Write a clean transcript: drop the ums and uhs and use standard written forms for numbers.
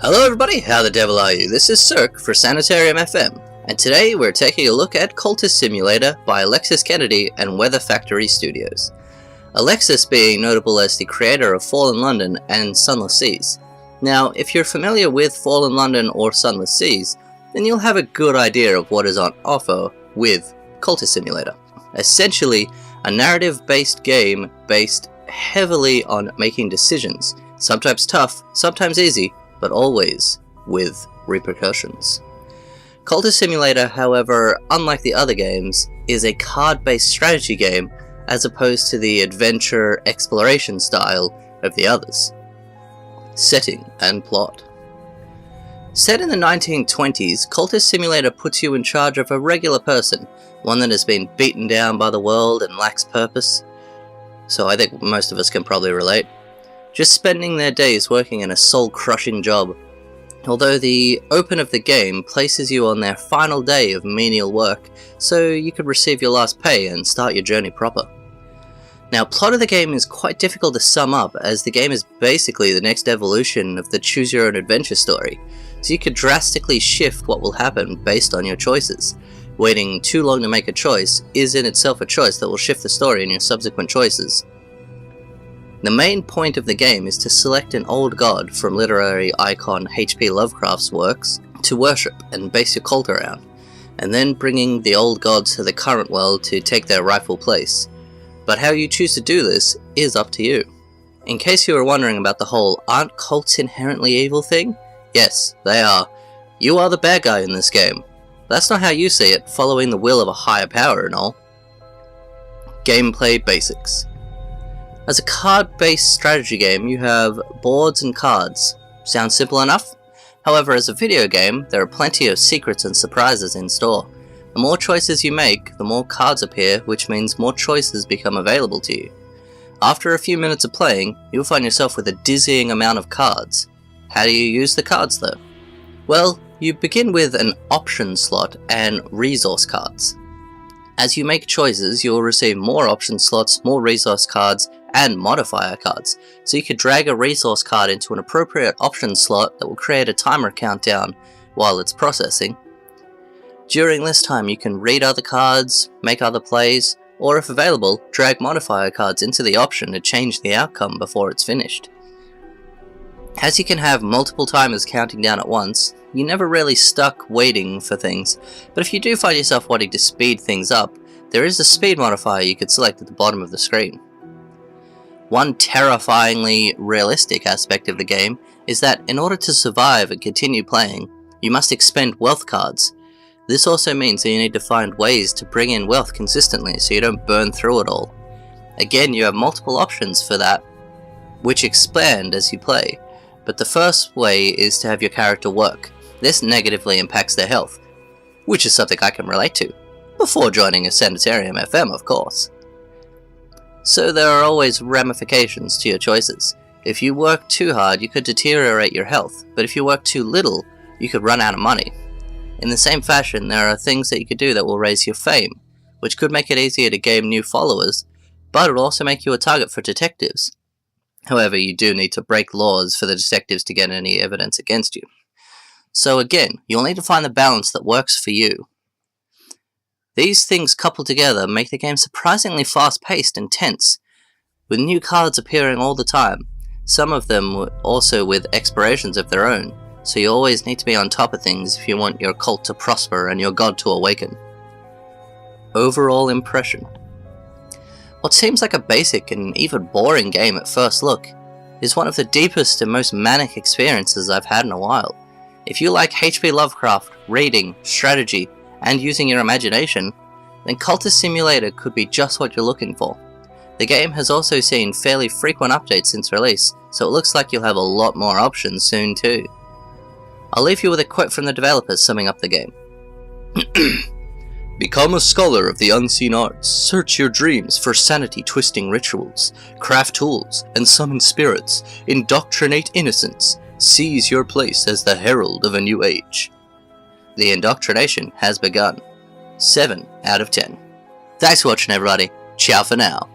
Hello everybody, how the devil are you? This is Sirhc for Sanitarium.FM, and today we're taking a look at Cultist Simulator by Alexis Kennedy and Weather Factory Studios. Alexis being notable as the creator of Fallen London and Sunless Seas. Now, if you're familiar with Fallen London or Sunless Seas, then you'll have a good idea of what is on offer with Cultist Simulator. Essentially, a narrative-based game based heavily on making decisions, sometimes tough, sometimes easy, but always with repercussions. Cultist Simulator, however, unlike the other games, is a card-based strategy game as opposed to the adventure exploration style of the others. Setting and plot. Set in the 1920s, Cultist Simulator puts you in charge of a regular person, one that has been beaten down by the world and lacks purpose. So I think most of us can probably relate. Just spending their days working in a soul-crushing job. Although the open of the game places you on their final day of menial work, so you could receive your last pay and start your journey proper. Now, plot of the game is quite difficult to sum up, as the game is basically the next evolution of the choose-your-own-adventure story, so you could drastically shift what will happen based on your choices. Waiting too long to make a choice is in itself a choice that will shift the story in your subsequent choices. The main point of the game is to select an old god from literary icon H.P. Lovecraft's works to worship and base your cult around, and then bringing the old gods to the current world to take their rightful place. But how you choose to do this is up to you. In case you were wondering about the whole "aren't cults inherently evil" thing, yes, they are. You are the bad guy in this game. That's not how you see it, following the will of a higher power and all. Gameplay basics. As a card-based strategy game, you have boards and cards. Sounds simple enough? However, as a video game, there are plenty of secrets and surprises in store. The more choices you make, the more cards appear, which means more choices become available to you. After a few minutes of playing, you'll find yourself with a dizzying amount of cards. How do you use the cards though? Well, you begin with an option slot and resource cards. As you make choices, you'll receive more option slots, more resource cards, and modifier cards, so you could drag a resource card into an appropriate option slot that will create a timer countdown while it's processing. During this time you can read other cards, make other plays, or if available, drag modifier cards into the option to change the outcome before it's finished. As you can have multiple timers counting down at once, you're never really stuck waiting for things, but if you do find yourself wanting to speed things up, there is a speed modifier you could select at the bottom of the screen. One terrifyingly realistic aspect of the game is that in order to survive and continue playing, you must expend wealth cards. This also means that you need to find ways to bring in wealth consistently so you don't burn through it all. Again, you have multiple options for that, which expand as you play, but the first way is to have your character work. This negatively impacts their health, which is something I can relate to, before joining a Sanitarium.FM, of course. So there are always ramifications to your choices. If you work too hard, you could deteriorate your health, but if you work too little, you could run out of money. In the same fashion, there are things that you could do that will raise your fame, which could make it easier to gain new followers, but it will also make you a target for detectives. However, you do need to break laws for the detectives to get any evidence against you. So again, you'll need to find the balance that works for you. These things coupled together make the game surprisingly fast-paced and tense, with new cards appearing all the time, some of them also with expirations of their own, so you always need to be on top of things if you want your cult to prosper and your god to awaken. Overall impression. What seems like a basic and even boring game at first look is one of the deepest and most manic experiences I've had in a while. If you like H.P. Lovecraft, reading, strategy, and using your imagination, then Cultist Simulator could be just what you're looking for. The game has also seen fairly frequent updates since release, so it looks like you'll have a lot more options soon too. I'll leave you with a quote from the developers summing up the game. Become a scholar of the unseen arts, search your dreams for sanity-twisting rituals, craft tools, and summon spirits, indoctrinate innocence, seize your place as the herald of a new age. The indoctrination has begun. 7 out of 10. Thanks for watching everybody, ciao for now.